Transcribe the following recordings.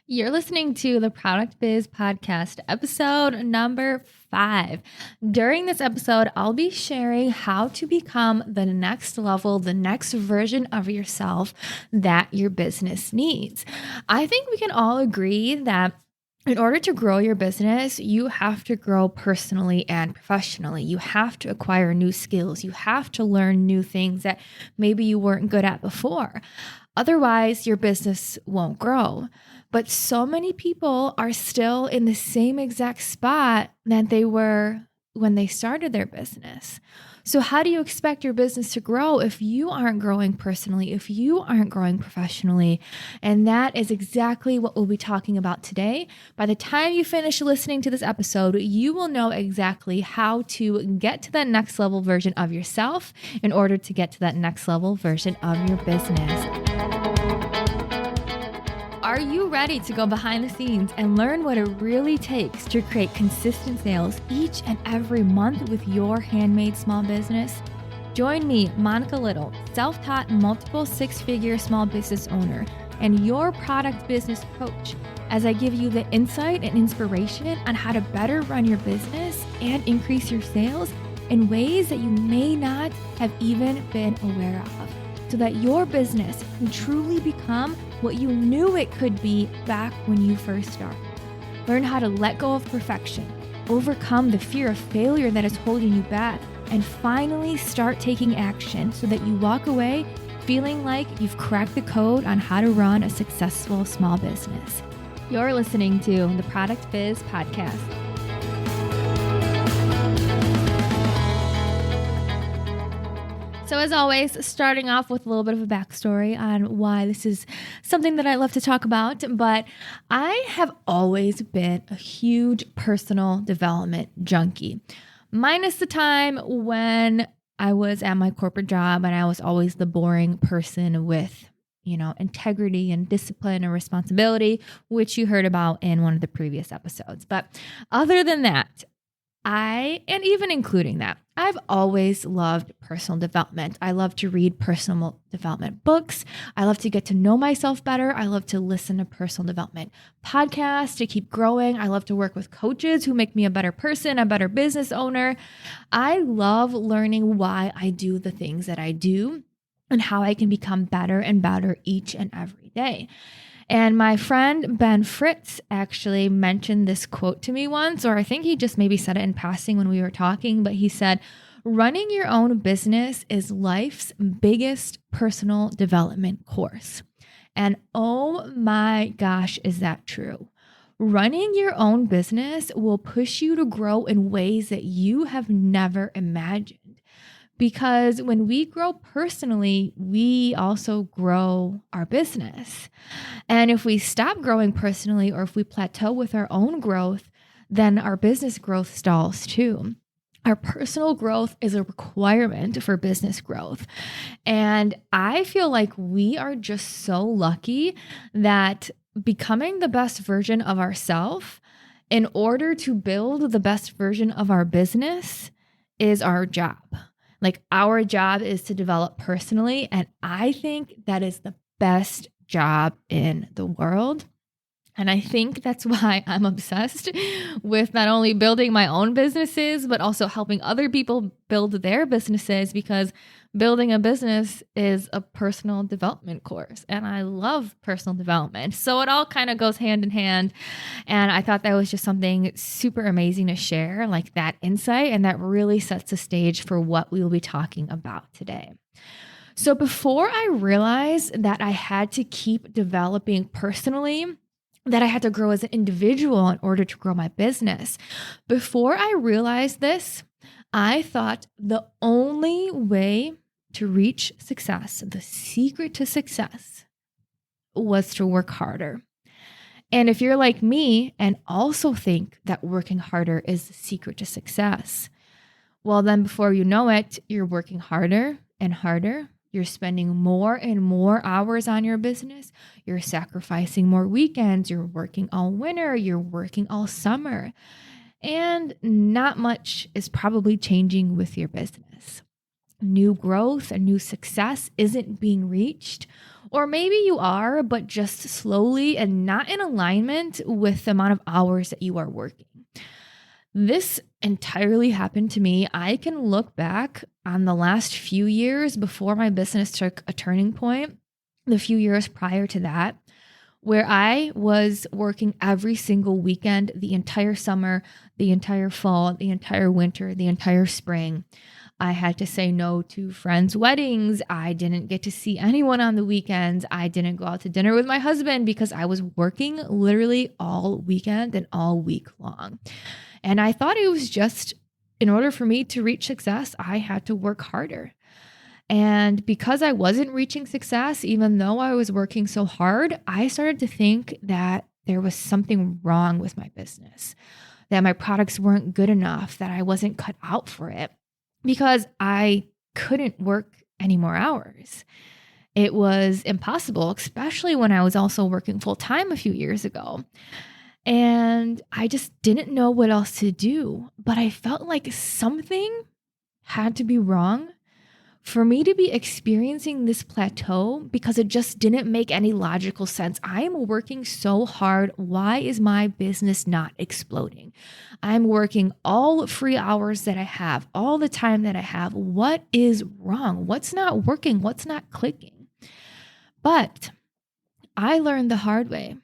You're listening to the Product Biz Podcast, episode number 5. During this episode, I'll be sharing how to become the next level, the next version of yourself that your business needs. I think we can all agree that in order to grow your business, you have to grow personally and professionally. You have to acquire new skills. You have to learn new things that maybe you weren't good at before. Otherwise, your business won't grow. But so many people are still in the same exact spot that they were when they started their business. So how do you expect your business to grow if you aren't growing personally, if you aren't growing professionally? And that is exactly what we'll be talking about today. By the time you finish listening to this episode, you will know exactly how to get to that next level version of yourself in order to get to that next level version of your business. Are you ready to go behind the scenes and learn what it really takes to create consistent sales each and every month with your handmade small business? Join me, Monica Little, self-taught multiple six-figure small business owner and your product business coach, as I give you the insight and inspiration on how to better run your business and increase your sales in ways that you may not have even been aware of, so that your business can truly become what you knew it could be back when you first started. Learn how to let go of perfection, overcome the fear of failure that is holding you back, and finally start taking action so that you walk away feeling like you've cracked the code on how to run a successful small business. You're listening to the Product Biz Podcast. So as always, starting off with a little bit of a backstory on why this is something that I love to talk about, but I have always been a huge personal development junkie, minus the time when I was at my corporate job and I was always the boring person with, integrity and discipline and responsibility, which you heard about in one of the previous episodes. But other than that, and even including that, I've always loved personal development. I love to read personal development books. I love to get to know myself better. I love to listen to personal development podcasts to keep growing. I love to work with coaches who make me a better person, a better business owner. I love learning why I do the things that I do and how I can become better and better each and every day. And my friend Ben Fritz actually mentioned this quote to me once, or I think he just maybe said it in passing when we were talking, but he said, running your own business is life's biggest personal development course. And oh my gosh, is that true? Running your own business will push you to grow in ways that you have never imagined. Because when we grow personally, we also grow our business. And if we stop growing personally, or if we plateau with our own growth, then our business growth stalls too. Our personal growth is a requirement for business growth. And I feel like we are just so lucky that becoming the best version of ourselves in order to build the best version of our business is our job. Like, our job is to develop personally, and I think that is the best job in the world. And I think that's why I'm obsessed with not only building my own businesses, but also helping other people build their businesses, because building a business is a personal development course. And I love personal development. So it all kind of goes hand in hand. And I thought that was just something super amazing to share, like that insight. And that really sets the stage for what we will be talking about today. So before I realized that I had to keep developing personally, that I had to grow as an individual in order to grow my business. Before I realized this, I thought the only way to reach success, the secret to success, was to work harder. And if you're like me and also think that working harder is the secret to success, well, then before you know it, you're working harder and harder. You're spending more and more hours on your business. You're sacrificing more weekends. You're working all winter. You're working all summer. And not much is probably changing with your business. New growth and new success isn't being reached, Or maybe you are, but just slowly and not in alignment with the amount of hours that you are working. This entirely happened to me. I can look back on the last few years before my business took a turning point, the few years prior to that, where I was working every single weekend, the entire summer, the entire fall, the entire winter, the entire spring. I had to say no to friends' weddings. I didn't get to see anyone on the weekends. I didn't go out to dinner with my husband because I was working literally all weekend and all week long. And I thought it was just, in order for me to reach success, I had to work harder. And because I wasn't reaching success, even though I was working so hard, I started to think that there was something wrong with my business, that my products weren't good enough, that I wasn't cut out for it, because I couldn't work any more hours. It was impossible, especially when I was also working full time a few years ago. And I just didn't know what else to do, but I felt like something had to be wrong for me to be experiencing this plateau, because it just didn't make any logical sense. I am working so hard. Why is my business not exploding? I'm working all free hours that I have, all the time that I have. What is wrong? What's not working? What's not clicking? But I learned the hard way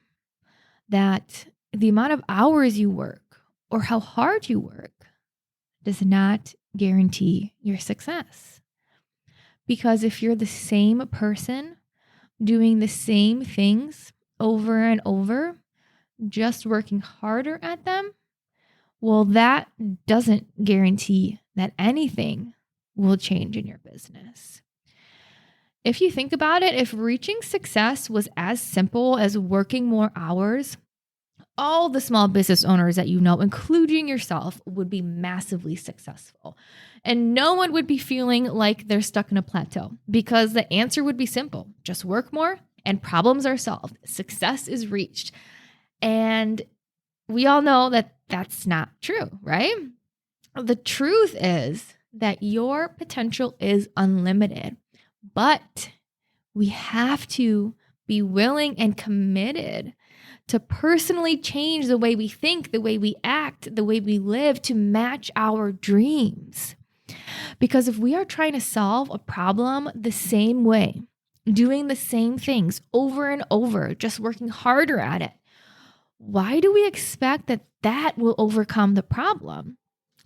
that the amount of hours you work or how hard you work does not guarantee your success. Because if you're the same person doing the same things over and over, just working harder at them, well, that doesn't guarantee that anything will change in your business. If you think about it, if reaching success was as simple as working more hours, all the small business owners that you know, including yourself, would be massively successful. And no one would be feeling like they're stuck in a plateau, because the answer would be simple. Just work more and problems are solved. Success is reached. And we all know that that's not true, right? The truth is that your potential is unlimited, but we have to be willing and committed to personally change the way we think, the way we act, the way we live to match our dreams. Because if we are trying to solve a problem the same way, doing the same things over and over, just working harder at it, why do we expect that that will overcome the problem?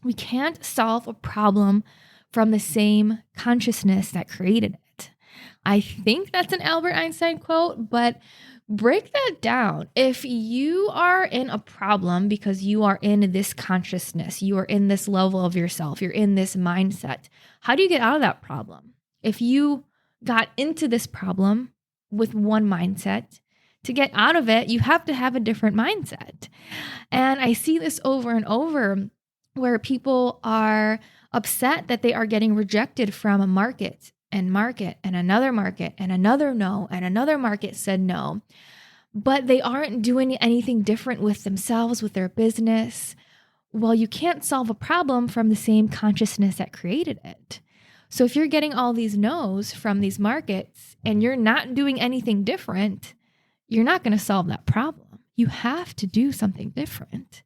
We can't solve a problem from the same consciousness that created it. I think that's an Albert Einstein quote, but break that down. If you are in a problem because you are in this consciousness, you are in this level of yourself, you're in this mindset, how do you get out of that problem? If you got into this problem with one mindset, to get out of it, you have to have a different mindset. And I see this over and over where people are upset that they are getting rejected from a market and another market and another no, and another market said no. But they aren't doing anything different with themselves, with their business. Well, you can't solve a problem from the same consciousness that created it. So if you're getting all these no's from these markets and you're not doing anything different, you're not going to solve that problem. You have to do something different.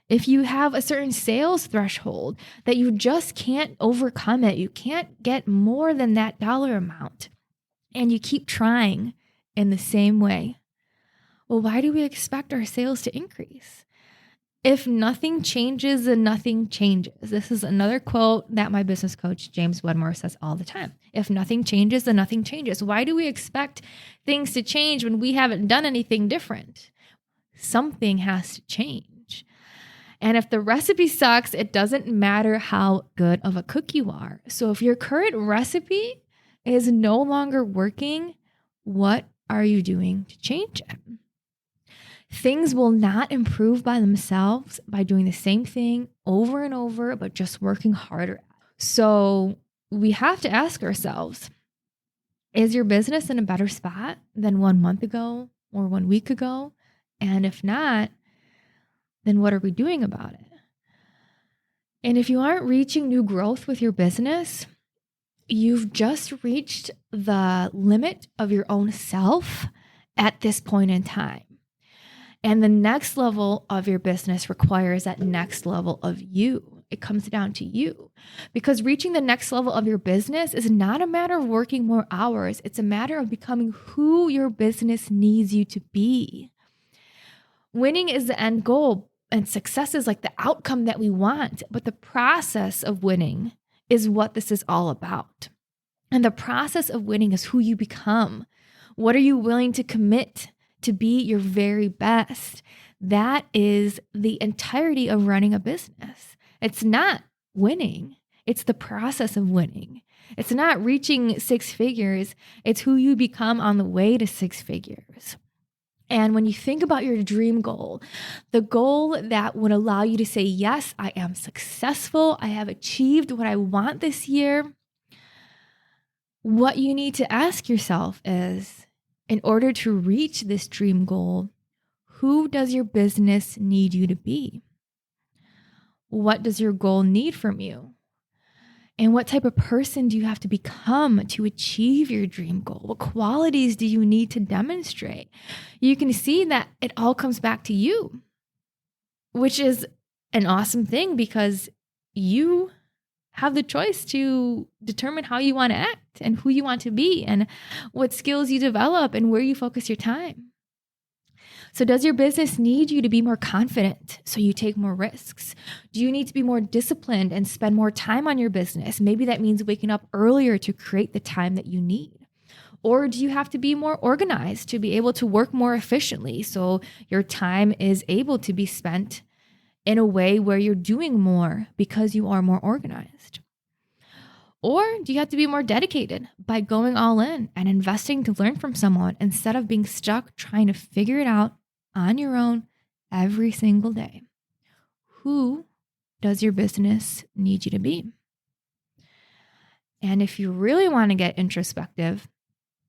If you have a certain sales threshold that you just can't overcome it, you can't get more than that dollar amount, and you keep trying in the same way, well, why do we expect our sales to increase? If nothing changes, then nothing changes. This is another quote that my business coach, James Wedmore, says all the time. If nothing changes, then nothing changes. Why do we expect things to change when we haven't done anything different? Something has to change. And if the recipe sucks, it doesn't matter how good of a cook you are. So if your current recipe is no longer working, what are you doing to change it? Things will not improve by themselves by doing the same thing over and over, but just working harder. So we have to ask ourselves, is your business in a better spot than 1 month ago or 1 week ago? And if not, then what are we doing about it? And if you aren't reaching new growth with your business, you've just reached the limit of your own self at this point in time. And the next level of your business requires that next level of you. It comes down to you, because reaching the next level of your business is not a matter of working more hours. It's a matter of becoming who your business needs you to be. Winning is the end goal, and success is like the outcome that we want. But the process of winning is what this is all about. And the process of winning is who you become. What are you willing to commit to be your very best? That is the entirety of running a business. It's not winning. It's the process of winning. It's not reaching six figures. It's who you become on the way to six figures. And when you think about your dream goal, the goal that would allow you to say, yes, I am successful. I have achieved what I want this year. What you need to ask yourself is, in order to reach this dream goal, who does your business need you to be? What does your goal need from you? And what type of person do you have to become to achieve your dream goal? What qualities do you need to demonstrate? You can see that it all comes back to you, which is an awesome thing, because you have the choice to determine how you want to act and who you want to be and what skills you develop and where you focus your time. So does your business need you to be more confident so you take more risks? Do you need to be more disciplined and spend more time on your business? Maybe that means waking up earlier to create the time that you need. Or do you have to be more organized to be able to work more efficiently so your time is able to be spent in a way where you're doing more because you are more organized? Or do you have to be more dedicated by going all in and investing to learn from someone instead of being stuck trying to figure it out on your own every single day? Who does your business need you to be? And if you really want to get introspective,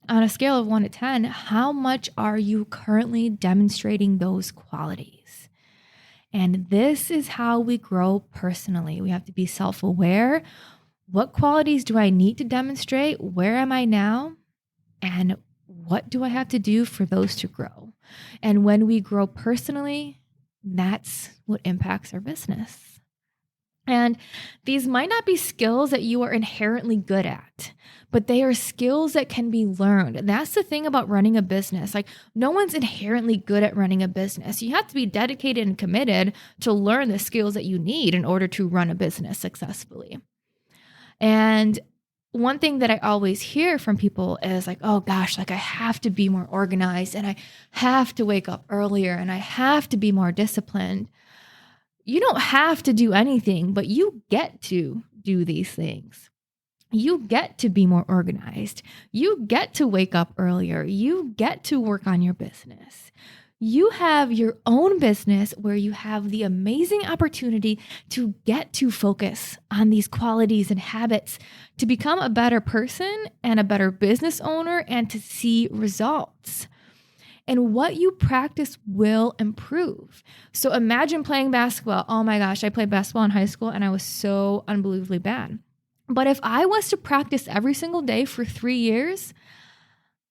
on a scale of 1 to 10, how much are you currently demonstrating those qualities? And this is how we grow personally. We have to be self-aware. What qualities do I need to demonstrate? Where am I now? And what do I have to do for those to grow? And when we grow personally, that's what impacts our business. And these might not be skills that you are inherently good at, but they are skills that can be learned. And that's the thing about running a business. Like, no one's inherently good at running a business. You have to be dedicated and committed to learn the skills that you need in order to run a business successfully. And one thing that I always hear from people is like, oh gosh, like I have to be more organized and I have to wake up earlier and I have to be more disciplined. You don't have to do anything, but you get to do these things. You get to be more organized. You get to wake up earlier. You get to work on your business. You have your own business where you have the amazing opportunity to get to focus on these qualities and habits to become a better person and a better business owner and to see results. And what you practice will improve. So imagine playing basketball. Oh my gosh, I played basketball in high school and I was so unbelievably bad. But if I was to practice every single day for 3 years,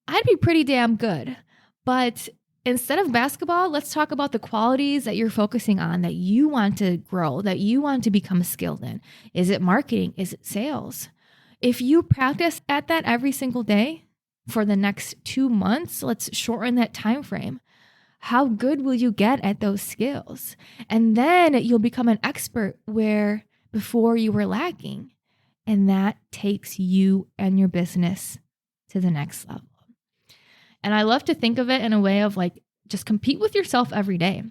I'd be pretty damn good. But instead of basketball, let's talk about the qualities that you're focusing on, that you want to grow, that you want to become skilled in. Is it marketing? Is it sales? If you practice at that every single day for the next 2 months, let's shorten that time frame. How good will you get at those skills? And then you'll become an expert where before you were lacking. And that takes you and your business to the next level. And I love to think of it in a way of like, just compete with yourself every day.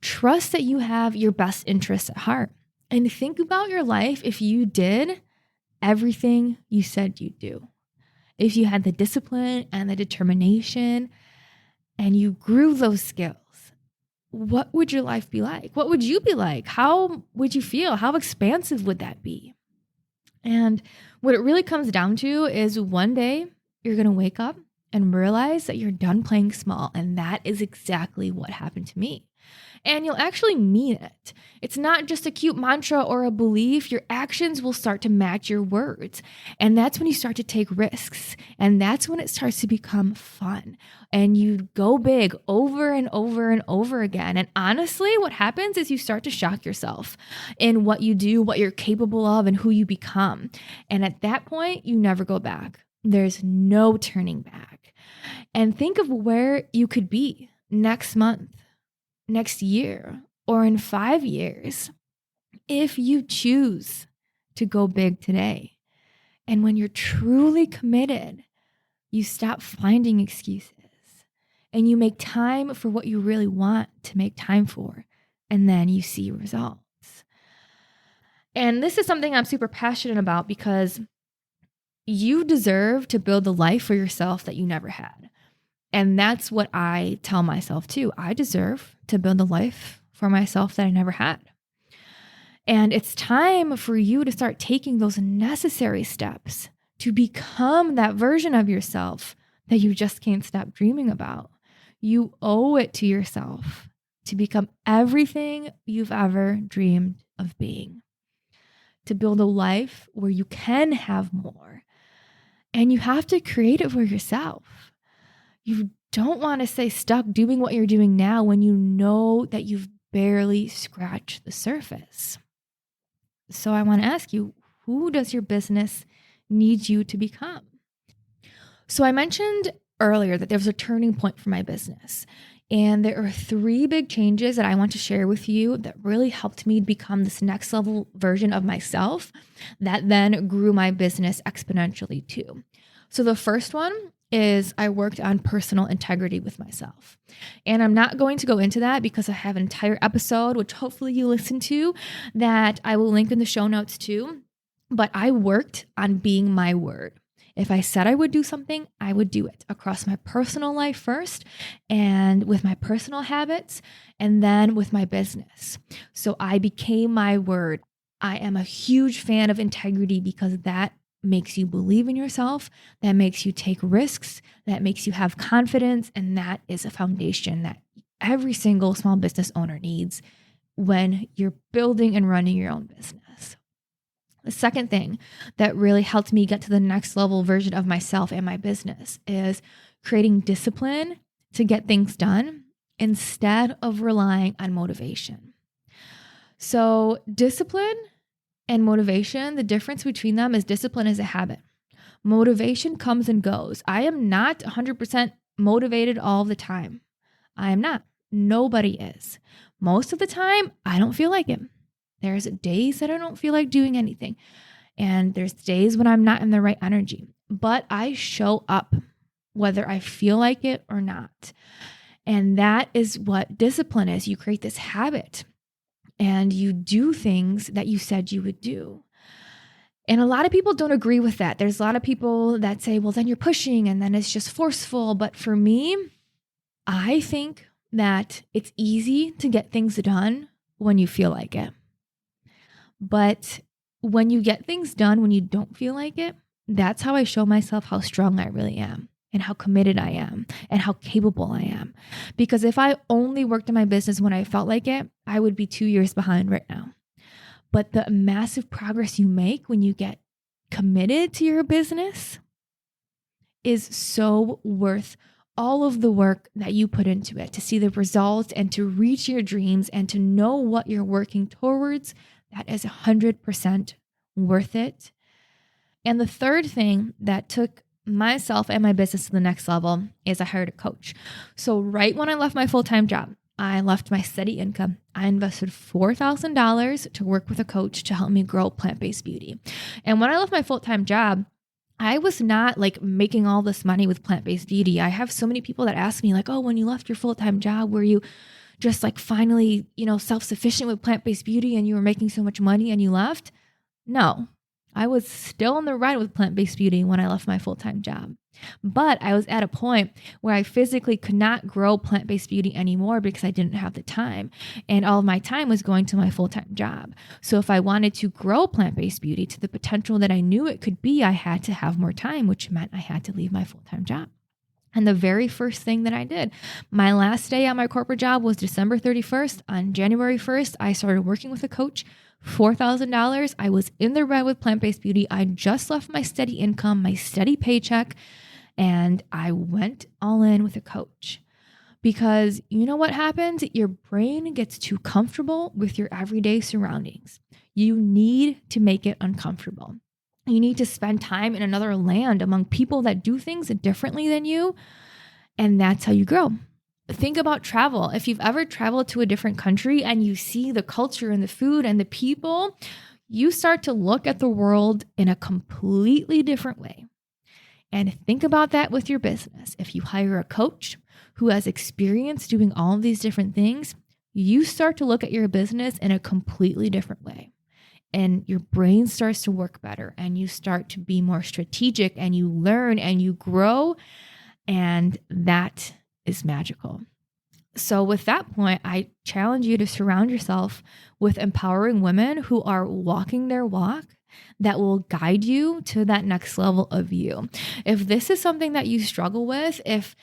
Trust that you have your best interests at heart. And think about your life if you did everything you said you'd do. If you had the discipline and the determination and you grew those skills, what would your life be like? What would you be like? How would you feel? How expansive would that be? And what it really comes down to is one day you're going to wake up and realize that you're done playing small. And that is exactly what happened to me. And you'll actually mean it. It's not just a cute mantra or a belief. Your actions will start to match your words. And that's when you start to take risks. And that's when it starts to become fun. And you go big over and over and over again. And honestly, what happens is you start to shock yourself in what you do, what you're capable of, and who you become. And at that point, you never go back. There's no turning back. And think of where you could be next month, next year, or in 5 years if you choose to go big today. And when you're truly committed, you stop finding excuses and you make time for what you really want to make time for. And then you see results. And this is something I'm super passionate about because you deserve to build the life for yourself that you never had. And that's what I tell myself too. I deserve to build a life for myself that I never had. And it's time for you to start taking those necessary steps to become that version of yourself that you just can't stop dreaming about. You owe it to yourself to become everything you've ever dreamed of being, to build a life where you can have more. And you have to create it for yourself. You don't want to stay stuck doing what you're doing now when you know that you've barely scratched the surface. So I want to ask you, who does your business need you to become? So I mentioned earlier that there was a turning point for my business. And there are 3 big changes that I want to share with you that really helped me become this next level version of myself that then grew my business exponentially too. So the first one is I worked on personal integrity with myself. And I'm not going to go into that because I have an entire episode, which hopefully you listen to, that I will link in the show notes too. But I worked on being my word. If I said I would do something, I would do it across my personal life first and with my personal habits and then with my business. So I became my word. I am a huge fan of integrity because that makes you believe in yourself, that makes you take risks, that makes you have confidence, and that is a foundation that every single small business owner needs when you're building and running your own business. The second thing that really helped me get to the next level version of myself and my business is creating discipline to get things done instead of relying on motivation. So discipline and motivation, the difference between them is discipline is a habit. Motivation comes and goes. I am not 100% motivated all the time. I am not. Nobody is. Most of the time, I don't feel like it. There's days that I don't feel like doing anything. And there's days when I'm not in the right energy. But I show up whether I feel like it or not. And that is what discipline is. You create this habit and you do things that you said you would do. And a lot of people don't agree with that. There's a lot of people that say, well, then you're pushing and then it's just forceful. But for me, I think that it's easy to get things done when you feel like it. But when you get things done when you don't feel like it, that's how I show myself how strong I really am and how committed I am and how capable I am. Because if I only worked in my business when I felt like it, I would be 2 years behind right now. But the massive progress you make when you get committed to your business is so worth all of the work that you put into it, to see the results and to reach your dreams and to know what you're working towards. That is 100% worth it. And the third thing that took myself and my business to the next level is I hired a coach. So right when I left my full-time job, I left my steady income. I invested $4,000 to work with a coach to help me grow plant-based beauty. And when I left my full-time job, I was not like making all this money with plant-based beauty. I have so many people that ask me like, oh, when you left your full-time job, were you just like finally, self-sufficient with plant-based beauty and you were making so much money and you left? No, I was still on the ride with plant-based beauty when I left my full-time job. But I was at a point where I physically could not grow plant-based beauty anymore because I didn't have the time. And all of my time was going to my full-time job. So if I wanted to grow plant-based beauty to the potential that I knew it could be, I had to have more time, which meant I had to leave my full-time job. And the very first thing that I did, my last day at my corporate job was December 31st. On January 1st, I started working with a coach, $4,000. I was in the red with plant-based beauty. I just left my steady income, my steady paycheck, and I went all in with a coach. Because you know what happens? Your brain gets too comfortable with your everyday surroundings. You need to make it uncomfortable. You need to spend time in another land among people that do things differently than you. And that's how you grow. Think about travel. If you've ever traveled to a different country and you see the culture and the food and the people, you start to look at the world in a completely different way. And think about that with your business. If you hire a coach who has experience doing all of these different things, you start to look at your business in a completely different way. And your brain starts to work better and you start to be more strategic and you learn and you grow. And that is magical. So with that point, I challenge you to surround yourself with empowering women who are walking their walk that will guide you to that next level of you. If this is something that you struggle with, if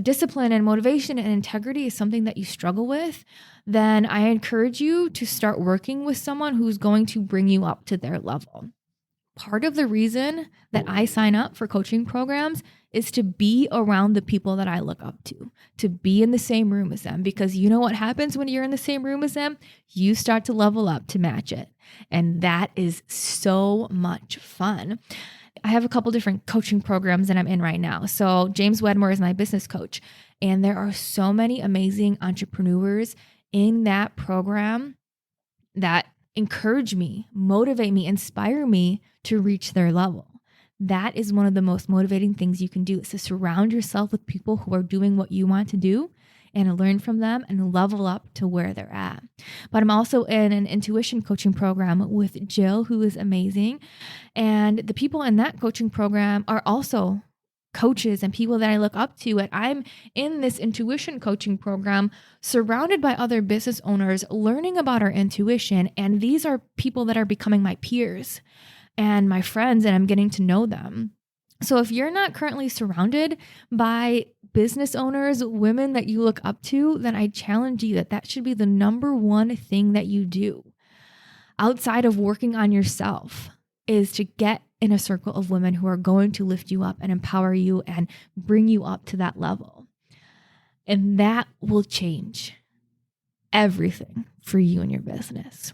discipline and motivation and integrity is something that you struggle with, then I encourage you to start working with someone who's going to bring you up to their level. Part of the reason that I sign up for coaching programs is to be around the people that I look up to be in the same room as them. Because you know what happens when you're in the same room as them? You start to level up to match it. And that is so much fun. I have a couple different coaching programs that I'm in right now. So James Wedmore is my business coach. And there are so many amazing entrepreneurs in that program that encourage me, motivate me, inspire me to reach their level. That is one of the most motivating things you can do, is to surround yourself with people who are doing what you want to do and learn from them and level up to where they're at. But I'm also in an intuition coaching program with Jill, who is amazing. And the people in that coaching program are also coaches and people that I look up to. And I'm in this intuition coaching program surrounded by other business owners learning about our intuition. And these are people that are becoming my peers and my friends, and I'm getting to know them. So if you're not currently surrounded by business owners, women that you look up to, then I challenge you that should be the number one thing that you do outside of working on yourself, is to get in a circle of women who are going to lift you up and empower you and bring you up to that level. And that will change everything for you and your business.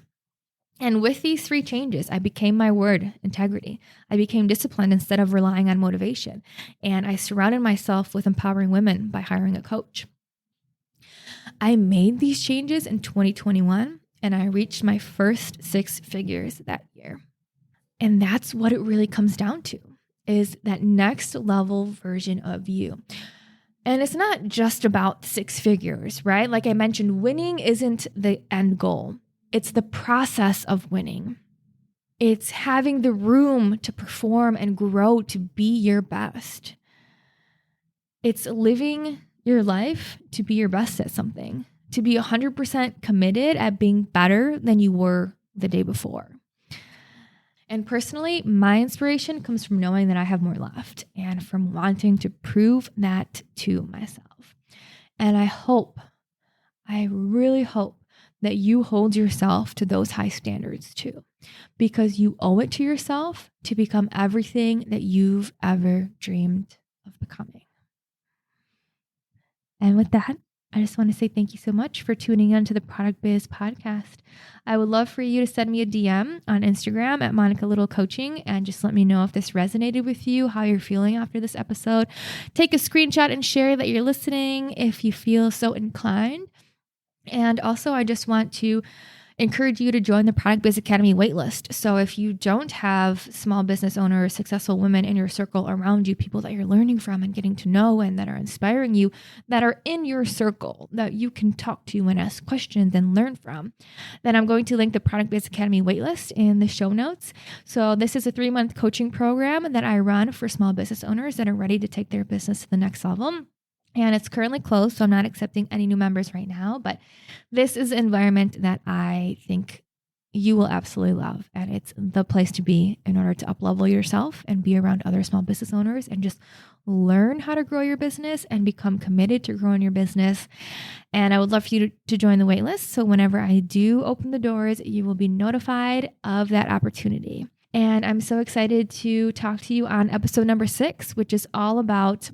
And with these 3 changes, I became my word, integrity. I became disciplined instead of relying on motivation. And I surrounded myself with empowering women by hiring a coach. I made these changes in 2021, and I reached my first 6 figures that year. And that's what it really comes down to, is that next level version of you. And it's not just about 6 figures, right? Like I mentioned, winning isn't the end goal. It's the process of winning. It's having the room to perform and grow to be your best. It's living your life to be your best at something, to be 100% committed at being better than you were the day before. And personally, my inspiration comes from knowing that I have more left and from wanting to prove that to myself. And I really hope that you hold yourself to those high standards too, because you owe it to yourself to become everything that you've ever dreamed of becoming. And with that, I just want to say thank you so much for tuning in to the Product Biz podcast. I would love for you to send me a DM on Instagram at Monica Little Coaching and just let me know if this resonated with you, how you're feeling after this episode. Take a screenshot and share that you're listening if you feel so inclined. And also, I just want to encourage you to join the Product Biz Academy waitlist. So if you don't have small business owners, successful women in your circle around you, people that you're learning from and getting to know and that are inspiring you, that are in your circle that you can talk to and ask questions and learn from, then I'm going to link the Product Biz Academy waitlist in the show notes. So this is a 3-month coaching program that I run for small business owners that are ready to take their business to the next level. And it's currently closed, so I'm not accepting any new members right now. But this is an environment that I think you will absolutely love. And it's the place to be in order to uplevel yourself and be around other small business owners and just learn how to grow your business and become committed to growing your business. And I would love for you to join the waitlist. So whenever I do open the doors, you will be notified of that opportunity. And I'm so excited to talk to you on episode number 6, which is all about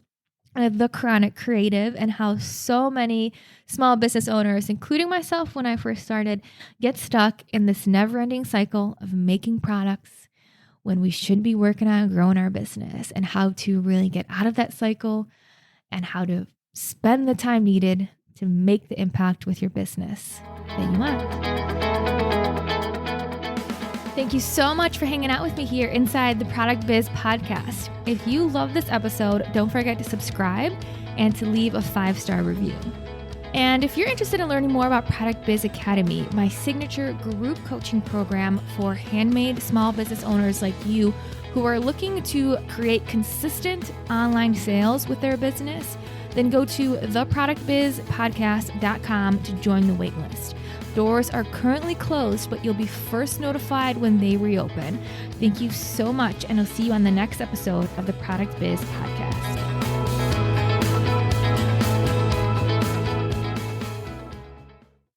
the chronic creative and how so many small business owners, including myself when I first started, get stuck in this never-ending cycle of making products when we should be working on growing our business, and how to really get out of that cycle and how to spend the time needed to make the impact with your business that you want. Thank you so much for hanging out with me here inside the Product Biz podcast. If you love this episode, don't forget to subscribe and to leave a 5-star review. And if you're interested in learning more about Product Biz Academy, my signature group coaching program for handmade small business owners like you who are looking to create consistent online sales with their business, then go to theproductbizpodcast.com to join the waitlist. Doors are currently closed, but you'll be first notified when they reopen. Thank you so much, and I'll see you on the next episode of the Product Biz Podcast.